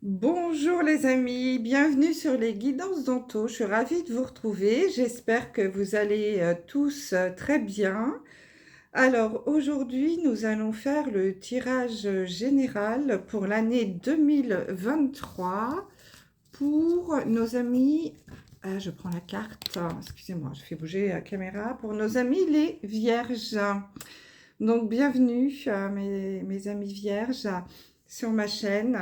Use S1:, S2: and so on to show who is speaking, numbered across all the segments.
S1: Bonjour les amis, bienvenue sur les guidances d'Anto. Je suis ravie de vous retrouver. J'espère que vous allez tous très bien. Alors aujourd'hui, nous allons faire le tirage général pour l'année 2023 pour nos amis. Ah, je prends la carte. Excusez-moi, je fais bouger la caméra. Pour nos amis les vierges. Donc bienvenue mes amis vierges sur ma chaîne.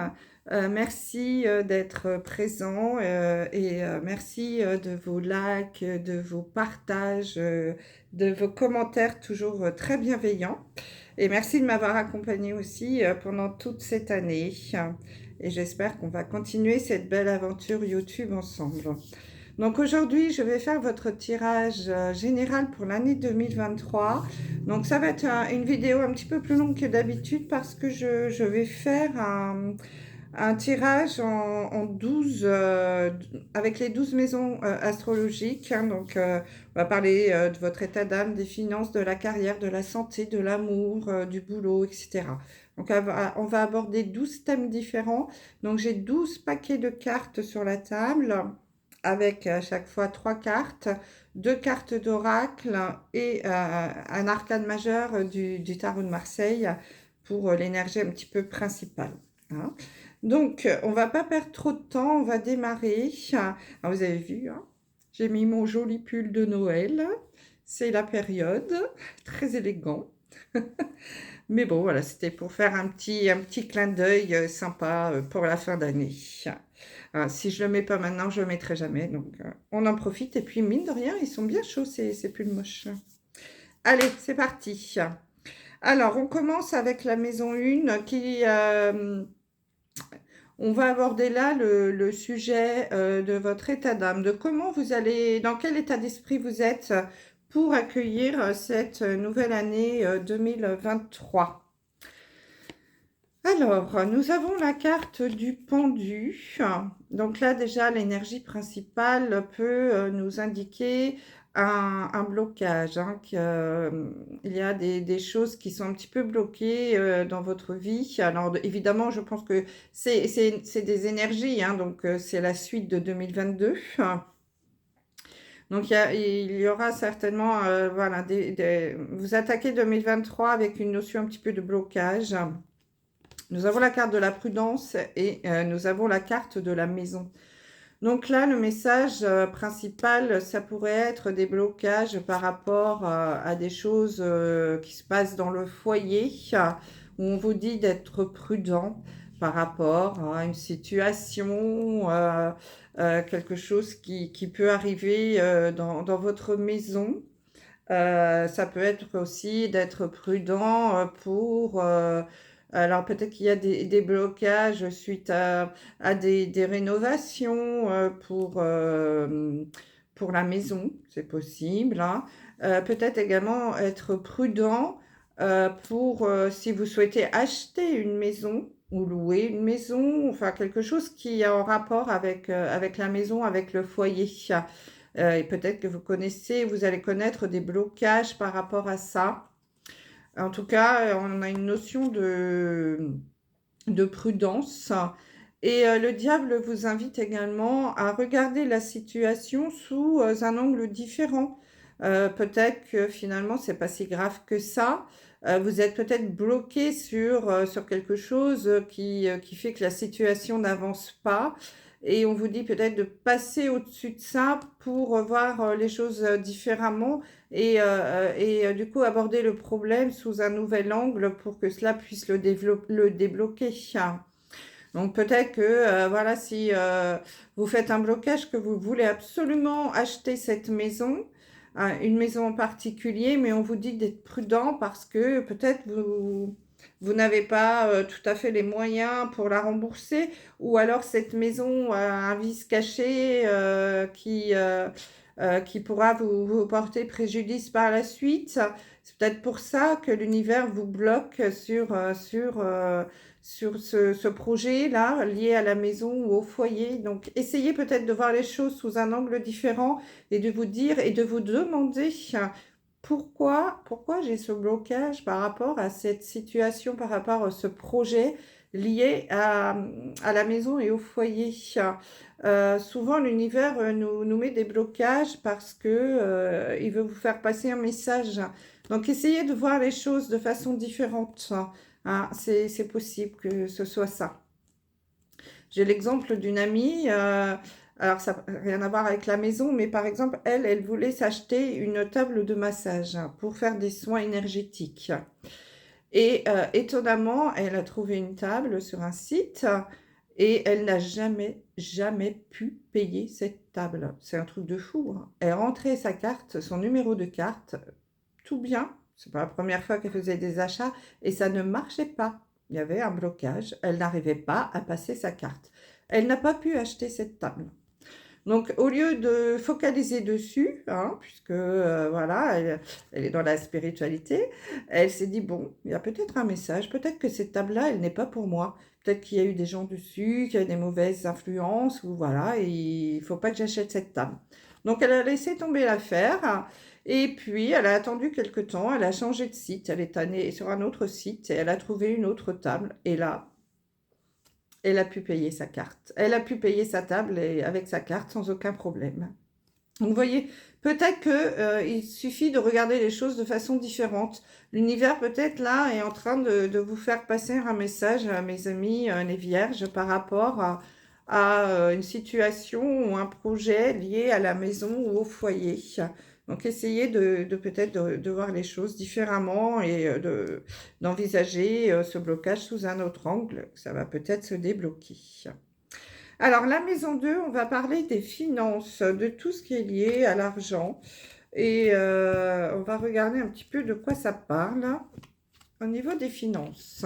S1: Merci d'être présents et merci de vos likes, de vos partages, de vos commentaires toujours très bienveillants. Et merci de m'avoir accompagné aussi pendant toute cette année. Et j'espère qu'on va continuer cette belle aventure YouTube ensemble. Donc aujourd'hui, je vais faire votre tirage général pour l'année 2023. Donc ça va être une vidéo un petit peu plus longue que d'habitude parce que je vais faire un tirage en 12, avec les 12 maisons astrologiques. Donc on va parler de votre état d'âme, des finances, de la carrière, de la santé, de l'amour, du boulot, etc. Donc on va aborder 12 thèmes différents. Donc j'ai 12 paquets de cartes sur la table avec à chaque fois 3 cartes, 2 cartes d'oracle et un arcane majeur du tarot de Marseille pour l'énergie un petit peu principale. Hein. Donc, on va pas perdre trop de temps, on va démarrer. Alors, vous avez vu, hein, j'ai mis mon joli pull de Noël. C'est la période, très élégant. Mais bon, voilà, c'était pour faire un petit clin d'œil sympa pour la fin d'année. Si je le mets pas maintenant, je le mettrai jamais. Donc, on en profite. Et puis, mine de rien, ils sont bien chauds, ces pulls moches. Allez, c'est parti. Alors, on commence avec la maison 1 qui... on va aborder là le sujet de votre état d'âme, de comment vous allez, dans quel état d'esprit vous êtes pour accueillir cette nouvelle année 2023. Alors, nous avons la carte du pendu. Donc là, déjà, l'énergie principale peut nous indiquer un blocage. Hein, il y a des choses qui sont un petit peu bloquées dans votre vie. Alors, évidemment, je pense que c'est des énergies. Hein, donc, c'est la suite de 2022. Donc, il y aura certainement, voilà, vous attaquez 2023 avec une notion un petit peu de blocage. Nous avons la carte de la prudence et nous avons la carte de la maison. Donc là, le message principal, ça pourrait être des blocages par rapport à des choses qui se passent dans le foyer, où on vous dit d'être prudent par rapport à une situation, quelque chose qui peut arriver dans votre maison. Ça peut être aussi d'être prudent pour... alors peut-être qu'il y a des blocages suite à des rénovations pour la maison, c'est possible. Hein. Peut-être également être prudent pour si vous souhaitez acheter une maison ou louer une maison, enfin quelque chose qui est en rapport avec la maison, avec le foyer. Et peut-être que vous connaissez, vous allez connaître des blocages par rapport à ça. En tout cas, on a une notion de prudence. Et le diable vous invite également à regarder la situation sous un angle différent. Peut-être que finalement, c'est pas si grave que ça. Vous êtes peut-être bloqué sur quelque chose qui fait que la situation n'avance pas. Et on vous dit peut-être de passer au-dessus de ça pour voir les choses différemment et du coup aborder le problème sous un nouvel angle pour que cela puisse le débloquer. Donc peut-être que voilà, si vous faites un blocage, que vous voulez absolument acheter cette maison, une maison en particulier, mais on vous dit d'être prudent parce que peut-être vous n'avez pas tout à fait les moyens pour la rembourser, ou alors cette maison a un vice caché qui pourra vous porter préjudice par la suite. C'est peut-être pour ça que l'univers vous bloque sur ce projet-là, lié à la maison ou au foyer. Donc, essayez peut-être de voir les choses sous un angle différent et de vous dire et de vous demander pourquoi j'ai ce blocage par rapport à cette situation, par rapport à ce projet. liées à la maison et au foyer. Souvent, l'univers nous met des blocages parce que il veut vous faire passer un message. Donc, essayez de voir les choses de façon différente. Hein. C'est possible que ce soit ça. J'ai l'exemple d'une amie, alors ça n'a rien à voir avec la maison, mais par exemple, elle voulait s'acheter une table de massage pour faire des soins énergétiques. Et étonnamment, elle a trouvé une table sur un site et elle n'a jamais pu payer cette table. C'est un truc de fou, hein. Elle rentrait sa carte, son numéro de carte, tout bien. C'est pas la première fois qu'elle faisait des achats et ça ne marchait pas. Il y avait un blocage. Elle n'arrivait pas à passer sa carte. Elle n'a pas pu acheter cette table. Donc, au lieu de focaliser dessus, hein, puisque voilà, elle est dans la spiritualité, elle s'est dit, bon, il y a peut-être un message, peut-être que cette table-là, elle n'est pas pour moi. Peut-être qu'il y a eu des gens dessus, qu'il y a des mauvaises influences, ou voilà, et il ne faut pas que j'achète cette table. Donc, elle a laissé tomber l'affaire, et puis elle a attendu quelque temps, elle a changé de site, elle est allée sur un autre site, et elle a trouvé une autre table, et là, elle a pu payer sa carte. Elle a pu payer sa table avec sa carte sans aucun problème. Donc, vous voyez, peut-être qu'il suffit de regarder les choses de façon différente. L'univers, peut-être, là, est en train de vous faire passer un message, mes amis, les vierges, par rapport à une situation ou un projet lié à la maison ou au foyer. Donc, essayez de peut-être de voir les choses différemment et d'envisager ce blocage sous un autre angle. Ça va peut-être se débloquer. Alors, la maison 2, on va parler des finances, de tout ce qui est lié à l'argent. Et on va regarder un petit peu de quoi ça parle au niveau des finances.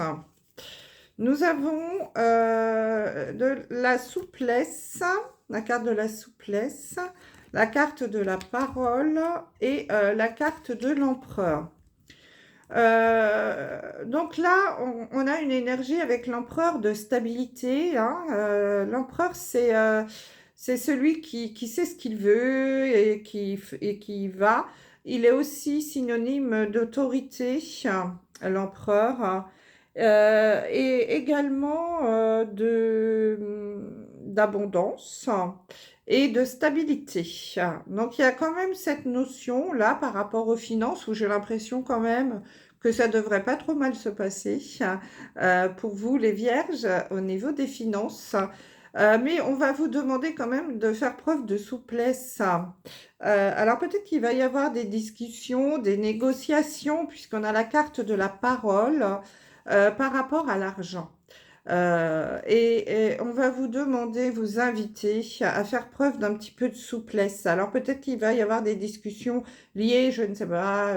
S1: Nous avons de la souplesse, la carte de la souplesse, la carte de la parole et la carte de l'empereur. Donc là, on a une énergie avec l'empereur de stabilité. Hein. L'empereur, c'est celui qui sait ce qu'il veut et qui va. Il est aussi synonyme d'autorité, l'empereur, et également d'abondance et de stabilité. Donc il y a quand même cette notion là par rapport aux finances où j'ai l'impression quand même que ça devrait pas trop mal se passer pour vous les vierges au niveau des finances. Mais on va vous demander quand même de faire preuve de souplesse. Alors peut-être qu'il va y avoir des discussions, des négociations, puisqu'on a la carte de la parole par rapport à l'argent. Et on va vous demander, vous inviter à faire preuve d'un petit peu de souplesse. Alors peut-être qu'il va y avoir des discussions liées, je ne sais pas,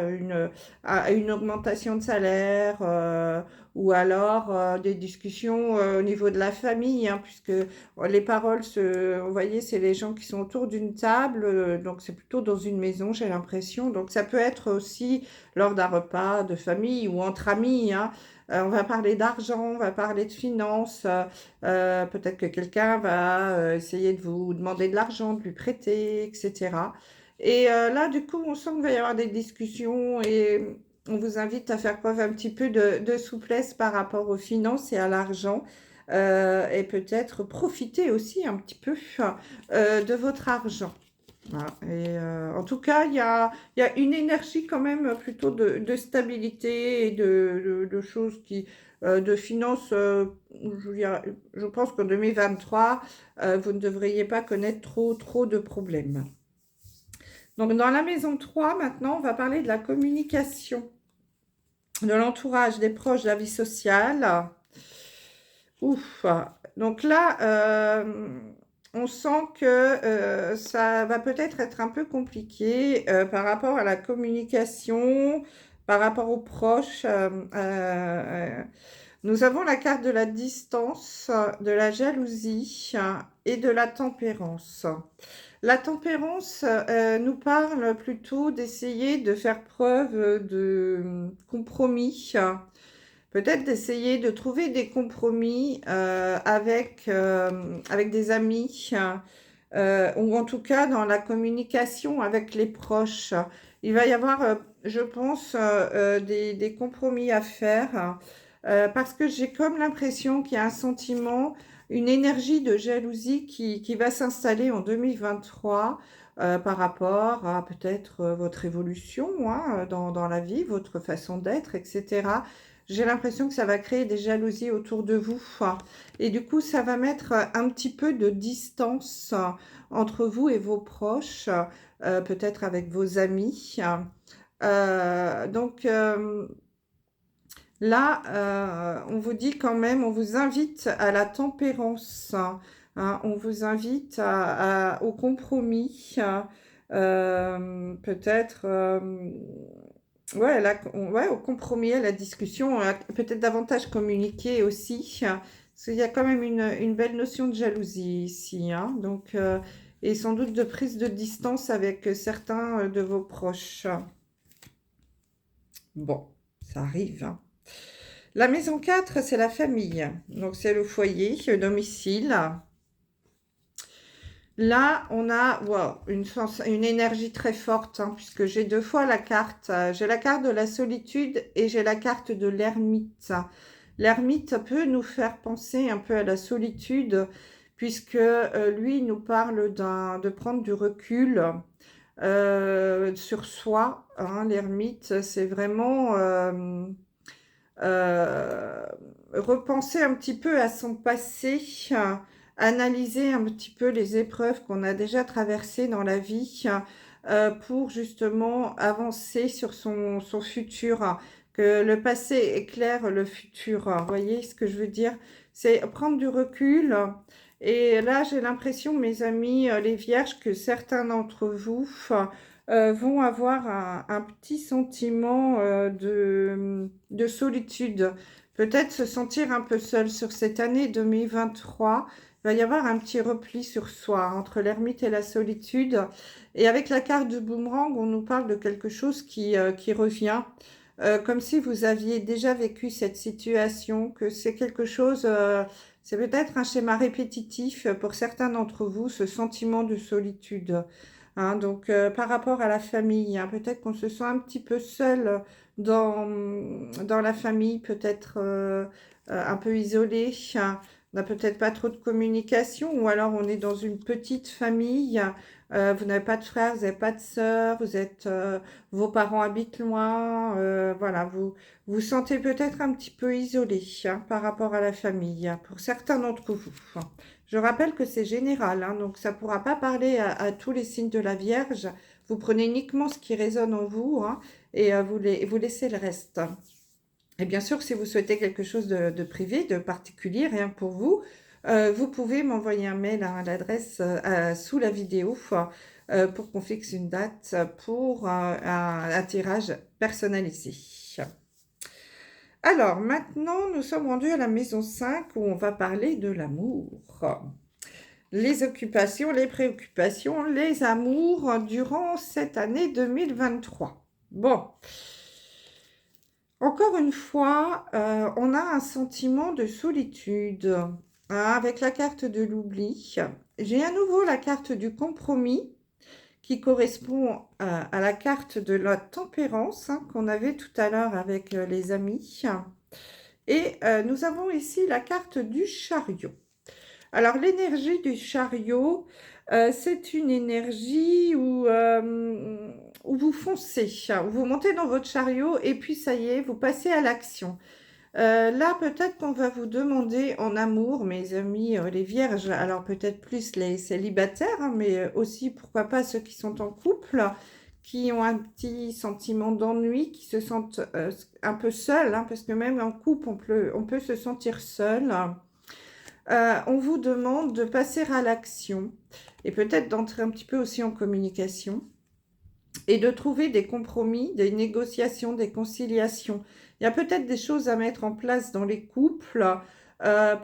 S1: à une augmentation de salaire ou alors des discussions au niveau de la famille, hein, puisque les paroles, vous voyez, c'est les gens qui sont autour d'une table, donc c'est plutôt dans une maison, j'ai l'impression. Donc ça peut être aussi lors d'un repas de famille ou entre amis, hein. On va parler d'argent, on va parler de finances. Peut-être que quelqu'un va essayer de vous demander de l'argent, de lui prêter, etc. Et là, du coup, on sent qu'il va y avoir des discussions et on vous invite à faire preuve un petit peu de souplesse par rapport aux finances et à l'argent. Et peut-être profiter aussi un petit peu de votre argent. Voilà. Et en tout cas, il y a une énergie quand même plutôt de stabilité et de choses qui, de finances. Je pense qu'en 2023, vous ne devriez pas connaître trop de problèmes. Donc, dans la maison 3, maintenant, on va parler de la communication, de l'entourage, des proches, de la vie sociale. Ouf. Donc là, on sent que ça va peut-être être un peu compliqué par rapport à la communication, par rapport aux proches. Nous avons la carte de la distance, de la jalousie et de la tempérance. La tempérance nous parle plutôt d'essayer de faire preuve de compromis. Peut-être d'essayer de trouver des compromis avec des amis ou en tout cas dans la communication avec les proches. Il va y avoir, je pense, des compromis à faire parce que j'ai comme l'impression qu'il y a un sentiment, une énergie de jalousie qui va s'installer en 2023 par rapport à peut-être votre évolution hein, dans la vie, votre façon d'être, etc. J'ai l'impression que ça va créer des jalousies autour de vous. Et du coup, ça va mettre un petit peu de distance entre vous et vos proches, peut-être avec vos amis. Donc là, on vous dit quand même, on vous invite à la tempérance, hein, on vous invite au compromis, peut-être, ouais, ouais, au compromis, à la discussion, peut-être davantage communiquer aussi, parce qu'il y a quand même une belle notion de jalousie ici, hein, donc, et sans doute de prise de distance avec certains de vos proches. Bon, ça arrive, hein. La maison 4, c'est la famille. Donc, c'est le foyer, le domicile. Là, on a wow, une énergie très forte, hein, puisque j'ai deux fois la carte. J'ai la carte de la solitude et j'ai la carte de l'ermite. L'ermite peut nous faire penser un peu à la solitude, puisque lui il nous parle de prendre du recul sur soi. Hein. L'ermite, c'est vraiment... euh, repenser un petit peu à son passé, analyser un petit peu les épreuves qu'on a déjà traversées dans la vie pour justement avancer sur son futur, que le passé éclaire le futur. Vous voyez ce que je veux dire? C'est prendre du recul. Et là, j'ai l'impression, mes amis, les vierges, que certains d'entre vous vont avoir un petit sentiment de solitude. Peut-être se sentir un peu seul sur cette année 2023. Il va y avoir un petit repli sur soi entre l'ermite et la solitude. Et avec la carte du boomerang, on nous parle de quelque chose qui revient. Comme si vous aviez déjà vécu cette situation, que c'est quelque chose, c'est peut-être un schéma répétitif pour certains d'entre vous, ce sentiment de solitude. Hein, donc, par rapport à la famille, hein, peut-être qu'on se sent un petit peu seul dans la famille, peut-être un peu isolé. Hein. On n'a peut-être pas trop de communication, ou alors on est dans une petite famille. Vous n'avez pas de frères, vous n'avez pas de sœurs, vos parents habitent loin. Voilà, vous sentez peut-être un petit peu isolé hein, par rapport à la famille, hein, pour certains d'entre vous. Je rappelle que c'est général, hein, donc ça ne pourra pas parler à tous les signes de la Vierge. Vous prenez uniquement ce qui résonne en vous hein, et vous laissez le reste. Et bien sûr, si vous souhaitez quelque chose de privé, de particulier, rien que pour vous, vous pouvez m'envoyer un mail à l'adresse sous la vidéo pour qu'on fixe une date pour un tirage personnalisé. Alors, maintenant, nous sommes rendus à la maison 5 où on va parler de l'amour. Les occupations, les préoccupations, les amours durant cette année 2023. Bon, encore une fois, on a un sentiment de solitude hein, avec la carte de l'oubli. J'ai à nouveau la carte du compromis qui correspond à la carte de la tempérance hein, qu'on avait tout à l'heure avec les amis. Et nous avons ici la carte du chariot. Alors, l'énergie du chariot, c'est une énergie où vous foncez, où vous montez dans votre chariot et puis ça y est, vous passez à l'action. Là, peut-être qu'on va vous demander en amour, mes amis, les vierges, alors peut-être plus les célibataires, hein, mais aussi, pourquoi pas, ceux qui sont en couple, qui ont un petit sentiment d'ennui, qui se sentent un peu seuls, hein, parce que même en couple, on peut se sentir seul. On vous demande de passer à l'action et peut-être d'entrer un petit peu aussi en communication et de trouver des compromis, des négociations, des conciliations. Il y a peut-être des choses à mettre en place dans les couples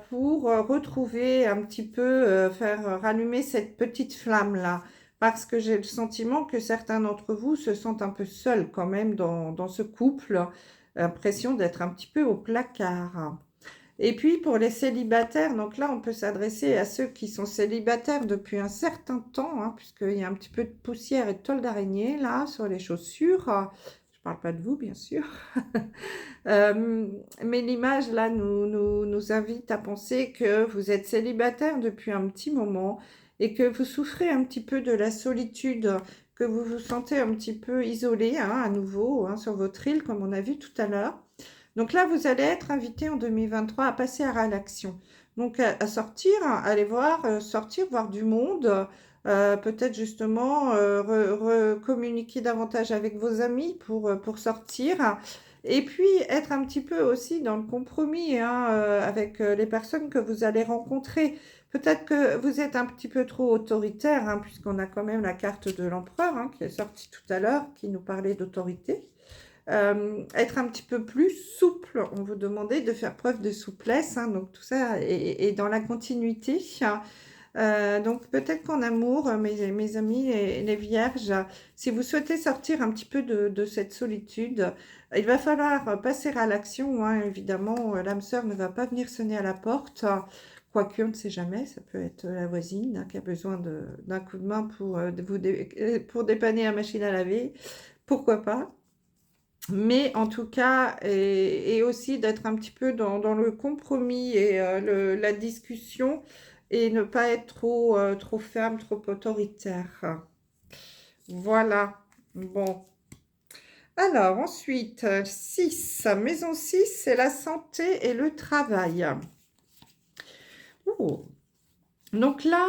S1: pour retrouver un petit peu, faire rallumer cette petite flamme-là. Parce que j'ai le sentiment que certains d'entre vous se sentent un peu seuls quand même dans ce couple, l'impression d'être un petit peu au placard. Et puis pour les célibataires, donc là on peut s'adresser à ceux qui sont célibataires depuis un certain temps, hein, puisqu'il y a un petit peu de poussière et de toile d'araignée là sur les chaussures. Je parle pas de vous, bien sûr. Mais l'image, là, nous invite à penser que vous êtes célibataire depuis un petit moment et que vous souffrez un petit peu de la solitude, que vous vous sentez un petit peu isolé, hein, à nouveau, hein, sur votre île, comme on a vu tout à l'heure. Donc là, vous allez être invité en 2023 à passer à l'action. Donc à sortir, à aller voir, sortir, voir du monde, peut-être justement communiquer davantage avec vos amis pour sortir. Et puis être un petit peu aussi dans le compromis, hein, avec les personnes que vous allez rencontrer. Peut-être que vous êtes un petit peu trop autoritaire, hein, puisqu'on a quand même la carte de l'empereur, hein, qui est sortie tout à l'heure, qui nous parlait d'autorité. Être un petit peu plus souple, on vous demandait de faire preuve de souplesse, hein, donc tout ça est dans la continuité. Donc peut-être qu'en amour, mes amis, les vierges, si vous souhaitez sortir un petit peu de cette solitude, il va falloir passer à l'action, hein, évidemment, l'âme sœur ne va pas venir sonner à la porte, quoique on ne sait jamais, ça peut être la voisine, hein, qui a besoin d'un coup de main pour dépanner la machine à laver, pourquoi pas. Mais en tout cas, et aussi d'être un petit peu dans le compromis et la discussion et ne pas être trop ferme, trop autoritaire. Voilà. Bon. Alors, ensuite, 6. Maison 6, c'est la santé et le travail. Oh. Donc là,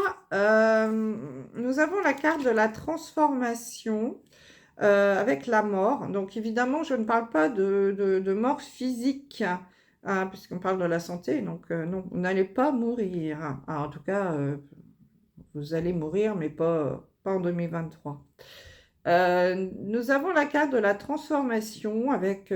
S1: nous avons la carte de la transformation. Avec la mort. Donc évidemment, je ne parle pas de mort physique, hein, puisqu'on parle de la santé. Donc non, vous n'allez pas mourir. Ah, en tout cas, vous allez mourir, mais pas en 2023. Nous avons la carte de la transformation avec...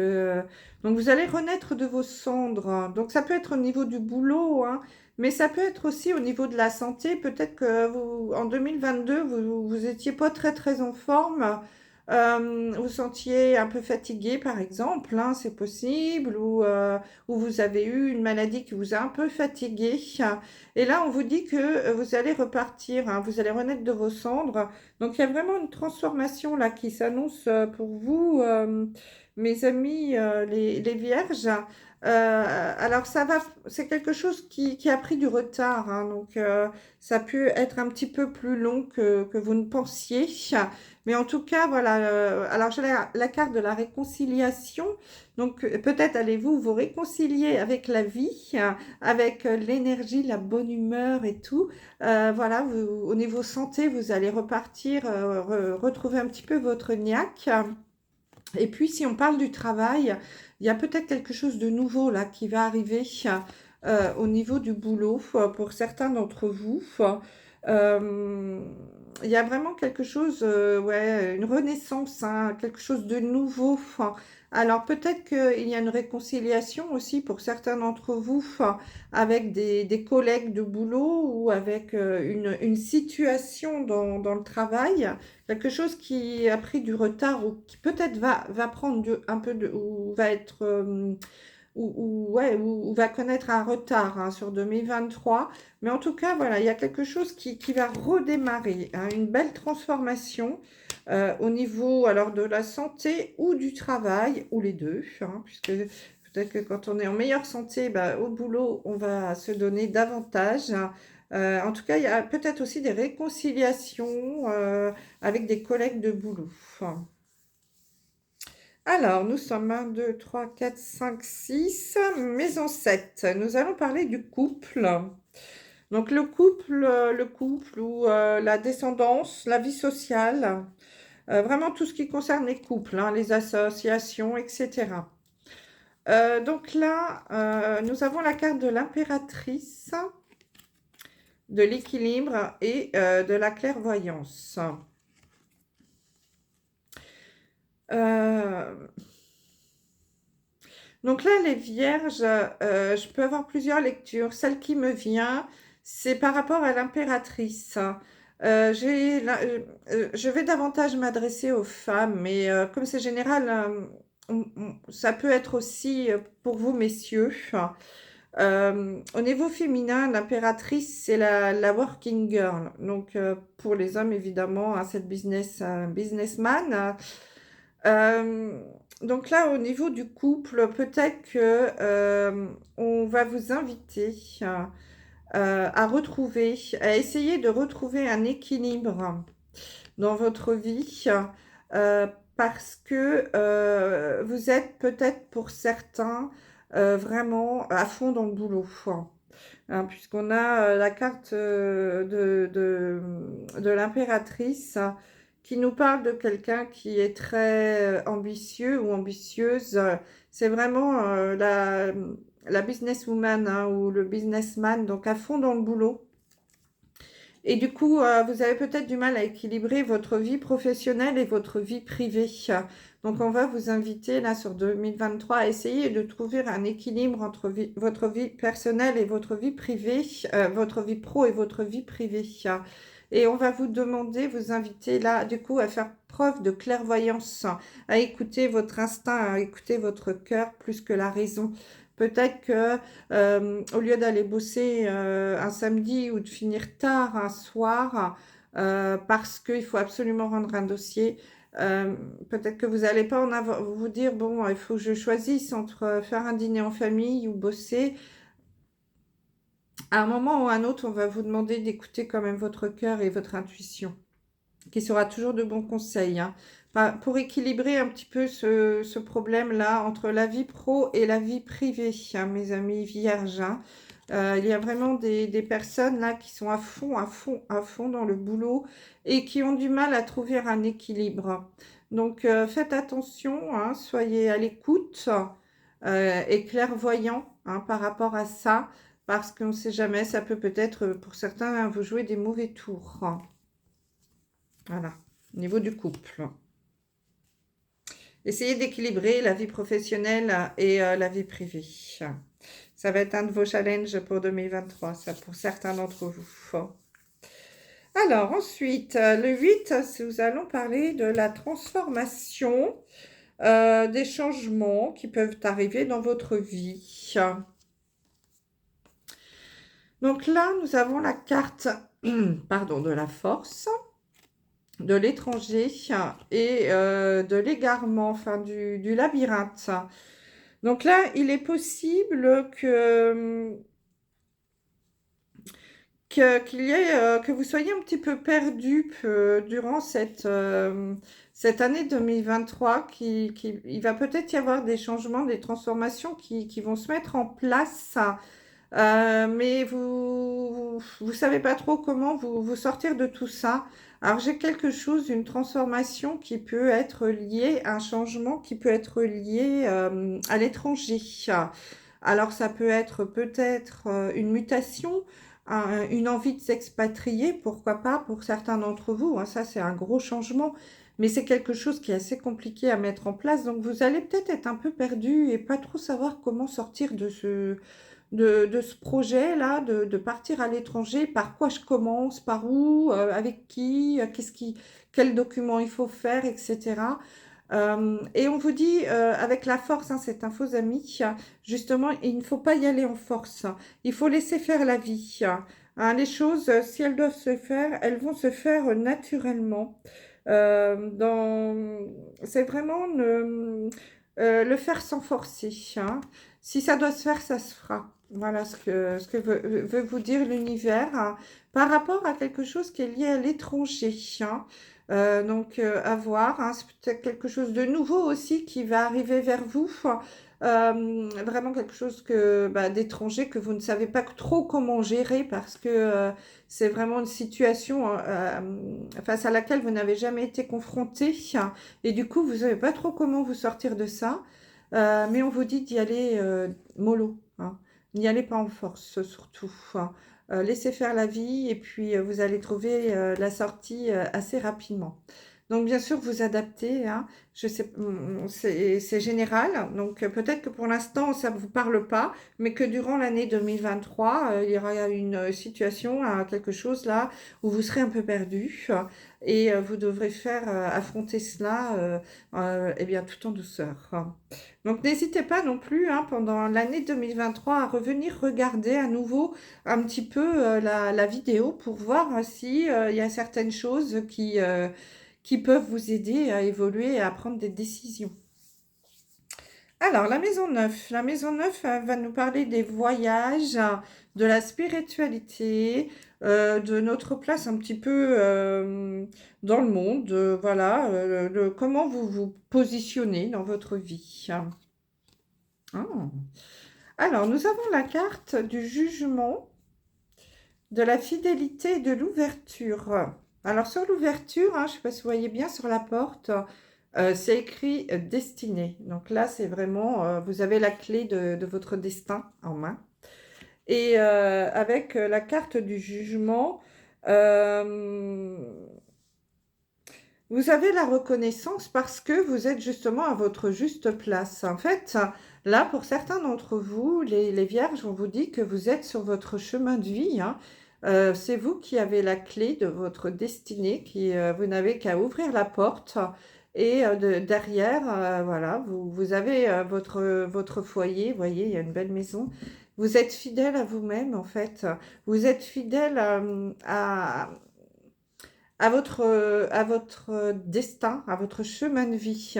S1: donc vous allez renaître de vos cendres. Donc ça peut être au niveau du boulot, hein, mais ça peut être aussi au niveau de la santé. Peut-être que vous, en 2022, vous étiez pas très très en forme. Vous sentiez un peu fatigué, par exemple, hein, c'est possible, ou vous avez eu une maladie qui vous a un peu fatigué. Et là, on vous dit que vous allez repartir, hein, vous allez renaître de vos cendres. Donc, il y a vraiment une transformation là qui s'annonce pour vous, mes amis, les vierges. Alors, c'est quelque chose qui a pris du retard, hein, donc ça peut être un petit peu plus long que vous ne pensiez. Mais en tout cas, voilà. Alors, j'ai la carte de la réconciliation. Donc, peut-être allez-vous vous réconcilier avec la vie, avec l'énergie, la bonne humeur et tout. Voilà, au niveau santé, vous allez repartir, retrouver un petit peu votre niaque. Et puis, si on parle du travail, il y a peut-être quelque chose de nouveau là qui va arriver au niveau du boulot pour certains d'entre vous. Euh, il y a vraiment quelque chose, ouais, une renaissance, hein, quelque chose de nouveau. Alors peut-être qu'il y a une réconciliation aussi pour certains d'entre vous avec des collègues de boulot ou avec une situation dans le travail, quelque chose qui a pris du retard ou qui peut-être va prendre un peu de, ou va être ouais, ou va connaître un retard, hein, sur 2023. Mais en tout cas, voilà, il y a quelque chose qui va redémarrer, hein, une belle transformation au niveau alors de la santé ou du travail, ou les deux, hein, puisque peut-être que quand on est en meilleure santé, bah, au boulot, on va se donner davantage, hein. En tout cas, il y a peut-être aussi des réconciliations avec des collègues de boulot. Alors, nous sommes 1, 2, 3, 4, 5, 6, maison 7. Nous allons parler du couple. Donc, le couple ou la descendance, la vie sociale, vraiment tout ce qui concerne les couples, hein, les associations, etc. Donc là, nous avons la carte de l'impératrice, de l'équilibre et de la clairvoyance. Donc là, les vierges, je peux avoir plusieurs lectures. Celle qui me vient, c'est par rapport à l'impératrice. Je vais davantage m'adresser aux femmes, mais comme c'est général, ça peut être aussi pour vous, messieurs. Au niveau féminin, l'impératrice, c'est la working girl. Donc, pour les hommes, évidemment, hein, cette businessman. Euh, donc là, au niveau du couple, peut-être que on va vous inviter à retrouver, à essayer de retrouver un équilibre dans votre vie, euh, parce que vous êtes peut-être pour certains vraiment à fond dans le boulot. Hein, puisqu'on a la carte de l'impératrice qui nous parle de quelqu'un qui est très ambitieux ou ambitieuse. C'est vraiment la businesswoman, hein, ou le businessman, donc à fond dans le boulot. Et du coup, vous avez peut-être du mal à équilibrer votre vie professionnelle et votre vie privée. Donc, on va vous inviter là sur 2023 à essayer de trouver un équilibre entre votre vie personnelle et votre vie privée, votre vie pro et votre vie privée. Et on va vous demander, vous inviter là, du coup, à faire preuve de clairvoyance, à écouter votre instinct, à écouter votre cœur plus que la raison. Peut-être que au lieu d'aller bosser un samedi ou de finir tard un soir parce qu'il faut absolument rendre un dossier, peut-être que vous n'allez pas vous dire, bon, il faut que je choisisse entre faire un dîner en famille ou bosser. À un moment ou à un autre, on va vous demander d'écouter quand même votre cœur et votre intuition, qui sera toujours de bons conseils, hein. Pour équilibrer un petit peu ce problème-là entre la vie pro et la vie privée, hein, mes amis vierges, hein. Il y a vraiment des personnes là qui sont à fond, à fond, à fond dans le boulot et qui ont du mal à trouver un équilibre. Donc faites attention, hein, soyez à l'écoute et clairvoyant, hein, par rapport à ça, parce qu'on ne sait jamais, ça peut peut-être pour certains, hein, vous jouer des mauvais tours. Voilà, au niveau du couple. Essayez d'équilibrer la vie professionnelle et la vie privée. Ça va être un de vos challenges pour 2023, ça pour certains d'entre vous. Alors ensuite, le 8, nous allons parler de la transformation, des changements qui peuvent arriver dans votre vie. Donc là, nous avons la carte pardon, de la force, de l'étranger et de l'égarement, enfin du labyrinthe. Donc là, il est possible qu'il y ait, que vous soyez un petit peu perdu durant cette année 2023. Il va peut-être y avoir des changements, des transformations qui vont se mettre en place. Mais vous savez pas trop comment vous sortir de tout ça. Alors j'ai quelque chose, une transformation qui peut être liée, un changement qui peut être lié à l'étranger. Alors ça peut être peut-être une mutation, une envie de s'expatrier, pourquoi pas pour certains d'entre vous, hein, ça c'est un gros changement. Mais c'est quelque chose qui est assez compliqué à mettre en place, donc vous allez peut-être être un peu perdu et pas trop savoir comment sortir de ce projet-là, de partir à l'étranger, par quoi je commence, par où, avec qui, quel document il faut faire, etc. Et on vous dit, avec la force, hein, c'est un faux ami, justement, il ne faut pas y aller en force. Il faut laisser faire la vie. Hein, les choses, si elles doivent se faire, elles vont se faire naturellement. C'est vraiment le faire sans forcer, hein. Si ça doit se faire, ça se fera. Voilà ce que veut vous dire l'univers, hein, par rapport à quelque chose qui est lié à l'étranger, hein. Donc, à voir, hein, c'est peut-être quelque chose de nouveau aussi qui va arriver vers vous. Vraiment quelque chose d'étranger que vous ne savez pas trop comment gérer parce que c'est vraiment une situation face à laquelle vous n'avez jamais été confronté, hein, et du coup, vous ne savez pas trop comment vous sortir de ça. Mais on vous dit d'y aller mollo, hein. N'y allez pas en force, surtout, hein. Laissez faire la vie et puis vous allez trouver la sortie assez rapidement. Donc, bien sûr, vous adaptez, hein. Je sais, c'est général. Donc, peut-être que pour l'instant, ça ne vous parle pas, mais que durant l'année 2023, il y aura une situation, quelque chose là, où vous serez un peu perdu et vous devrez affronter cela eh bien, tout en douceur. Donc, n'hésitez pas non plus, hein, pendant l'année 2023 à revenir regarder à nouveau un petit peu la vidéo pour voir si il y a certaines choses qui peuvent vous aider à évoluer et à prendre des décisions. Alors, la maison 9 va nous parler des voyages, de la spiritualité, de notre place un petit peu dans le monde, voilà, comment vous vous positionnez dans votre vie. Ah. Alors, nous avons la carte du jugement, de la fidélité et de l'ouverture. Alors, sur l'ouverture, je ne sais pas si vous voyez bien sur la porte, c'est écrit destinée. Donc là, c'est vraiment, vous avez la clé de votre destin en main. Et avec la carte du jugement, euh, vous avez la reconnaissance parce que vous êtes justement à votre juste place. En fait, là, pour certains d'entre vous, les vierges, on vous dit que vous êtes sur votre chemin de vie. C'est vous qui avez la clé de votre destinée, vous n'avez qu'à ouvrir la porte. Et derrière, voilà, vous avez votre foyer. Vous voyez, il y a une belle maison. Vous êtes fidèle à vous-même, en fait. Vous êtes fidèle à votre destin, à votre chemin de vie.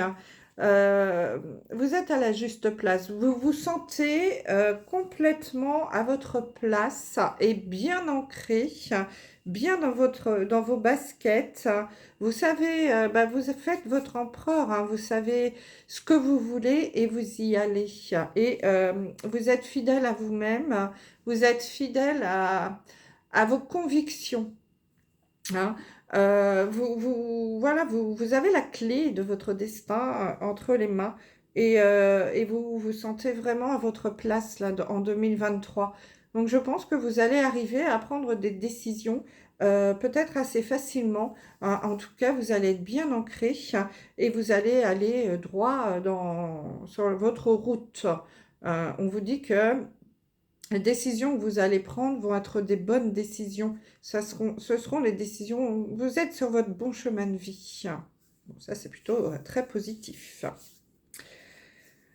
S1: Vous êtes à la juste place. Vous vous sentez complètement à votre place et bien ancré, bien dans vos baskets. Vous savez, vous faites votre empereur, vous savez ce que vous voulez et vous y allez. Et vous êtes fidèle à vous-même, vous êtes fidèle à vos convictions. Hein. Voilà, vous avez la clé de votre destin entre les mains et vous vous sentez vraiment à votre place là, en 2023. Donc je pense que vous allez arriver à prendre des décisions peut-être assez facilement. En tout cas, vous allez être bien ancré et vous allez aller droit sur votre route. On vous dit que les décisions que vous allez prendre vont être des bonnes décisions. Ce seront les décisions, vous êtes sur votre bon chemin de vie. Bon, ça, c'est plutôt très positif.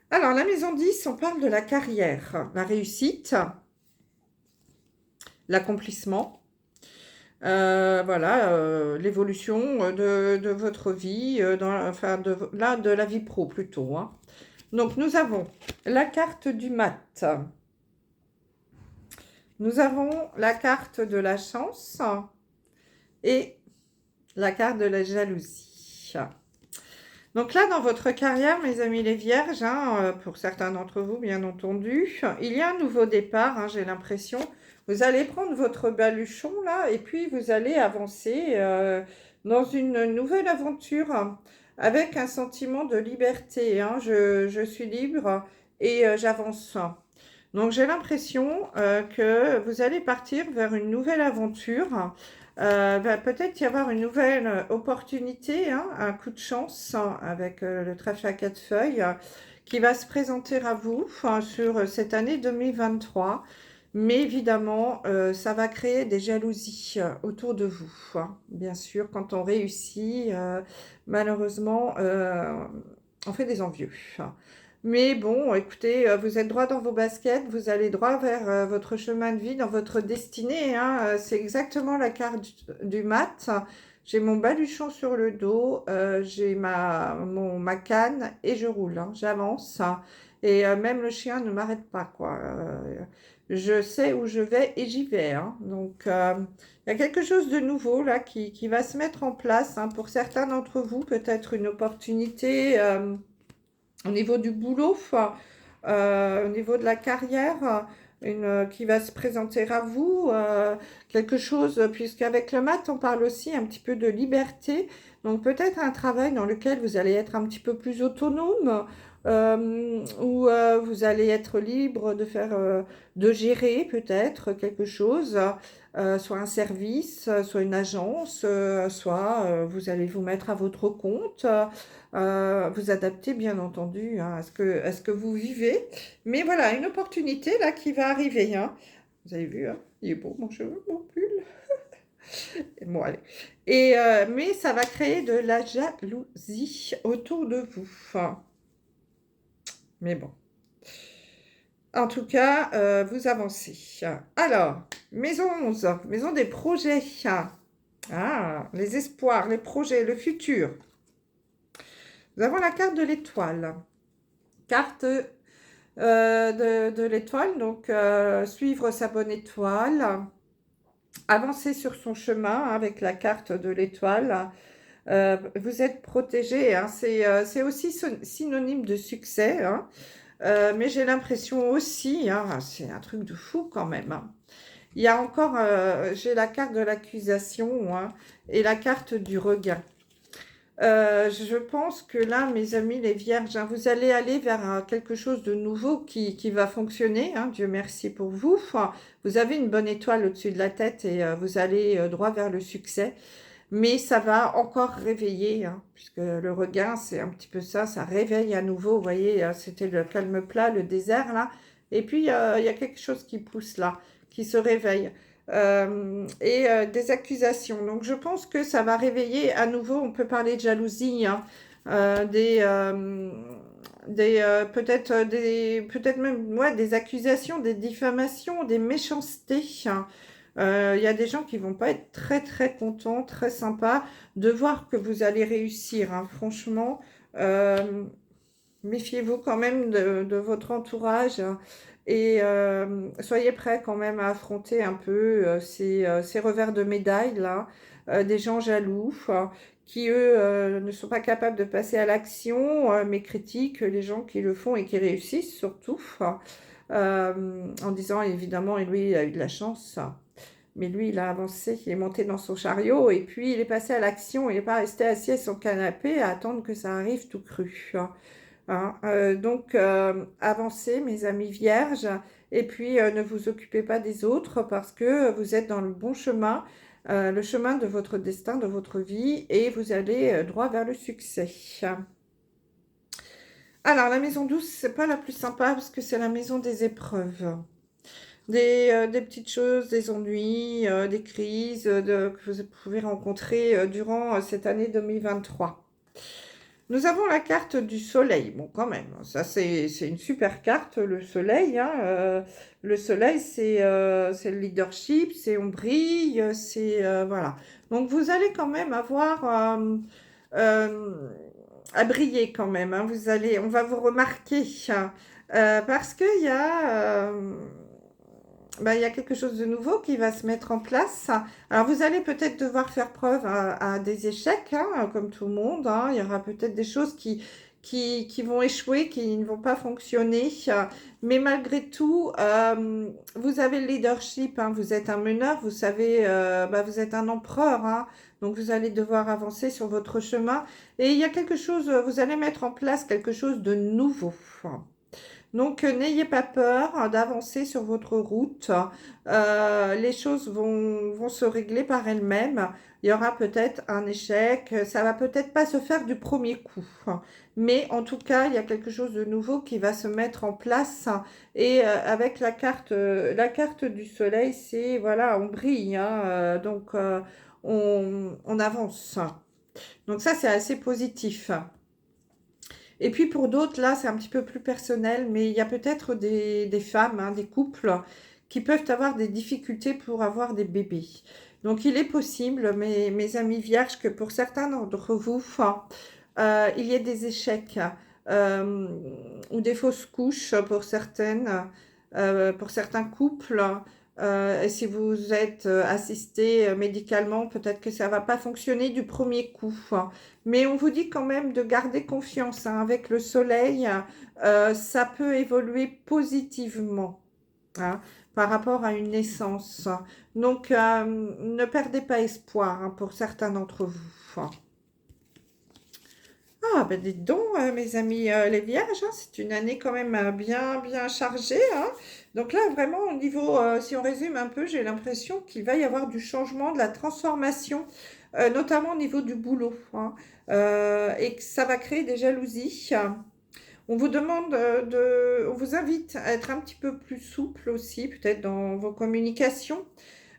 S1: Alors, la maison 10, on parle de la carrière, la réussite, l'accomplissement, voilà, l'évolution de votre vie, de la vie pro plutôt. Donc, nous avons la carte du mat. Nous avons la carte de la chance et la carte de la jalousie. Donc là, dans votre carrière, mes amis les vierges, pour certains d'entre vous, bien entendu, il y a un nouveau départ, j'ai l'impression. Vous allez prendre votre baluchon, là, et puis vous allez avancer dans une nouvelle aventure avec un sentiment de liberté. Je suis libre et j'avance. Donc j'ai l'impression que vous allez partir vers une nouvelle aventure. Va peut-être y avoir une nouvelle opportunité, un coup de chance avec le trèfle à 4 feuilles qui va se présenter à vous sur cette année 2023. Mais évidemment, ça va créer des jalousies autour de vous. Bien sûr, quand on réussit, malheureusement, on fait des envieux. Mais bon, écoutez, vous êtes droit dans vos baskets, vous allez droit vers votre chemin de vie, dans votre destinée. C'est exactement la carte du mat. J'ai mon baluchon sur le dos, j'ai ma canne et je roule, j'avance. Et même le chien ne m'arrête pas, quoi. Je sais où je vais et j'y vais. Donc, il y a quelque chose de nouveau là qui va se mettre en place. Pour certains d'entre vous, peut-être une opportunité. Au niveau du boulot, au niveau de la carrière, qui va se présenter à vous, quelque chose, puisqu'avec le mat, on parle aussi un petit peu de liberté, donc peut-être un travail dans lequel vous allez être un petit peu plus autonome, où vous allez être libre de gérer peut-être quelque chose, soit un service, soit une agence, soit vous allez vous mettre à votre compte. Vous adapter bien entendu à ce que vous vivez. Mais voilà, une opportunité là qui va arriver. Vous avez vu, il est beau mon cheveu, mon pull. Bon, allez. Mais ça va créer de la jalousie autour de vous. Mais bon. En tout cas, vous avancez. Alors, maison 11, maison des projets. Les espoirs, les projets, le futur. Nous avons la carte de l'étoile. carte de l'étoile, donc suivre sa bonne étoile, avancer sur son chemin avec la carte de l'étoile. Vous êtes protégé, hein, c'est aussi synonyme de succès, hein, mais j'ai l'impression aussi, hein, c'est un truc de fou quand même, hein. Il y a encore, j'ai la carte de l'accusation, hein, et la carte du regain. Je pense que là, mes amis les vierges, hein, vous allez aller vers quelque chose de nouveau qui va fonctionner, hein, Dieu merci pour vous. Enfin, vous avez une bonne étoile au-dessus de la tête et vous allez droit vers le succès. Mais ça va encore réveiller, hein, puisque le regain, c'est un petit peu ça, ça réveille à nouveau. Vous voyez, c'était le calme plat, le désert, là. Et puis, il y a quelque chose qui pousse là, qui se réveille. Des accusations. Donc, je pense que ça va réveiller à nouveau, on peut parler de jalousie, hein, peut-être même ouais, des accusations, des diffamations, des méchancetés, hein. Il y a des gens qui vont pas être très très contents, très sympas de voir que vous allez réussir, hein. Franchement, euh, méfiez-vous quand même de votre entourage, hein, et soyez prêts quand même à affronter un peu ces revers de médaille là, des gens jaloux, hein, qui eux ne sont pas capables de passer à l'action, mais critiquent les gens qui le font et qui réussissent surtout, hein, en disant évidemment, et lui il a eu de la chance. Mais lui, il a avancé, il est monté dans son chariot et puis il est passé à l'action. Il n'est pas resté assis à son canapé à attendre que ça arrive tout cru, hein. Hein, donc, avancez, mes amis vierges, et puis ne vous occupez pas des autres parce que vous êtes dans le bon chemin, le chemin de votre destin, de votre vie, et vous allez droit vers le succès. Alors, la maison douce, c'est pas la plus sympa parce que c'est la maison des épreuves. Des petites choses, des ennuis, des crises que vous pouvez rencontrer durant cette année 2023. Nous avons la carte du soleil. Bon, quand même, ça c'est une super carte, le soleil, hein. Le soleil, c'est le leadership, c'est on brille, c'est voilà. Donc vous allez quand même avoir euh, à briller quand même, hein. On va vous remarquer, hein, parce qu'il y a il y a quelque chose de nouveau qui va se mettre en place. Alors, vous allez peut-être devoir faire preuve à des échecs, hein, comme tout le monde, hein. Il y aura peut-être des choses qui vont échouer, qui ne vont pas fonctionner. Mais malgré tout, vous avez le leadership, hein. Vous êtes un meneur, vous savez, vous êtes un empereur, hein. Donc, vous allez devoir avancer sur votre chemin. Et il y a quelque chose, vous allez mettre en place quelque chose de nouveau. Donc, n'ayez pas peur, hein, d'avancer sur votre route. Les choses vont se régler par elles-mêmes. Il y aura peut-être un échec. Ça va peut-être pas se faire du premier coup, hein. Mais en tout cas, il y a quelque chose de nouveau qui va se mettre en place. Et avec la carte du soleil, c'est, voilà, on brille, hein, on avance. Donc ça, c'est assez positif. Et puis pour d'autres, là, c'est un petit peu plus personnel, mais il y a peut-être des femmes, hein, des couples qui peuvent avoir des difficultés pour avoir des bébés. Donc il est possible, mes amis vierges, que pour certains d'entre vous, il y ait des échecs euh, ou des fausses couches pour certains couples. Et si vous êtes assisté médicalement, peut-être que ça ne va pas fonctionner du premier coup. Mais on vous dit quand même de garder confiance, hein. Avec le soleil, ça peut évoluer positivement, hein, par rapport à une naissance. Donc, ne perdez pas espoir, hein, pour certains d'entre vous. Ah, ben dites donc, mes amis les vierges, hein, c'est une année quand même bien, bien chargée, hein. Donc là, vraiment, au niveau, si on résume un peu, j'ai l'impression qu'il va y avoir du changement, de la transformation, notamment au niveau du boulot, hein, et que ça va créer des jalousies. On vous demande on vous invite à être un petit peu plus souple aussi, peut-être dans vos communications,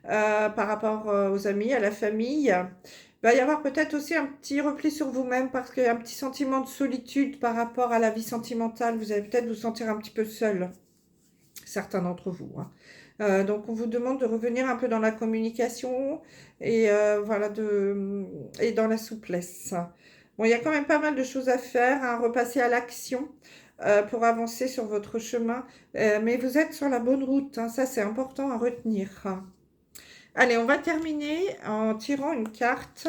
S1: par rapport aux amis, à la famille. Il va y avoir peut-être aussi un petit repli sur vous-même parce qu'il y a un petit sentiment de solitude par rapport à la vie sentimentale. Vous allez peut-être vous sentir un petit peu seul, certains d'entre vous, hein. Donc on vous demande de revenir un peu dans la communication et voilà et dans la souplesse. Bon, il y a quand même pas mal de choses à faire, hein, repasser à l'action. pour avancer sur votre chemin. Mais vous êtes sur la bonne route, hein, ça c'est important à retenir. Allez, on va terminer en tirant une carte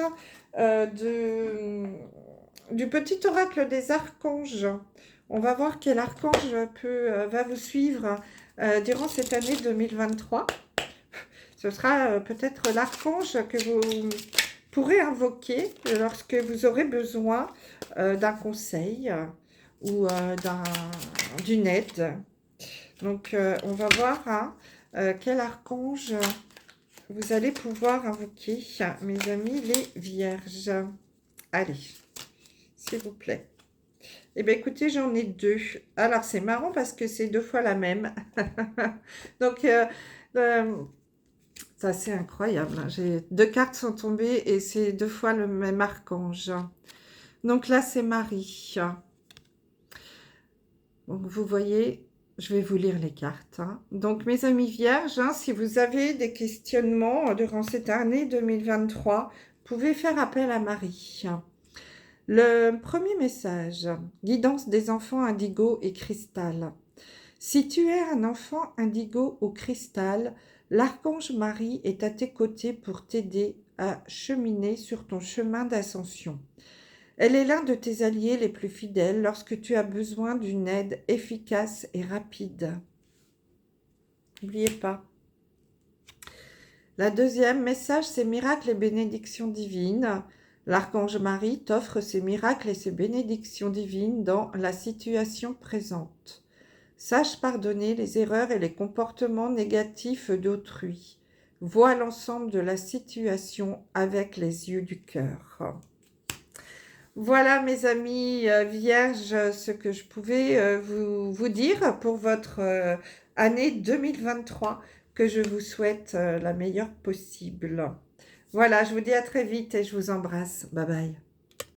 S1: du petit oracle des archanges. On va voir quel archange va vous suivre durant cette année 2023. Ce sera peut-être l'archange que vous pourrez invoquer lorsque vous aurez besoin d'un conseil ou d'une aide. Donc, on va voir hein, quel archange vous allez pouvoir invoquer, mes amis les vierges. Allez, s'il vous plaît. Eh bien, écoutez, j'en ai deux. Alors, c'est marrant parce que c'est deux fois la même. Donc, ça, c'est incroyable. J'ai deux cartes sont tombées et c'est deux fois le même archange. Donc là, c'est Marie. Donc, vous voyez, je vais vous lire les cartes. Hein. Donc, mes amis vierges, hein, si vous avez des questionnements durant cette année 2023, vous pouvez faire appel à Marie. Le premier message, guidance des enfants indigo et cristal. Si tu es un enfant indigo ou cristal, l'archange Marie est à tes côtés pour t'aider à cheminer sur ton chemin d'ascension. Elle est l'un de tes alliés les plus fidèles lorsque tu as besoin d'une aide efficace et rapide. N'oubliez pas. La deuxième message, c'est miracles et bénédictions divines. L'archange Marie t'offre ses miracles et ses bénédictions divines dans la situation présente. Sache pardonner les erreurs et les comportements négatifs d'autrui. Vois l'ensemble de la situation avec les yeux du cœur. Voilà mes amis vierges, ce que je pouvais vous dire pour votre année 2023, que je vous souhaite la meilleure possible. Voilà, je vous dis à très vite et je vous embrasse. Bye bye.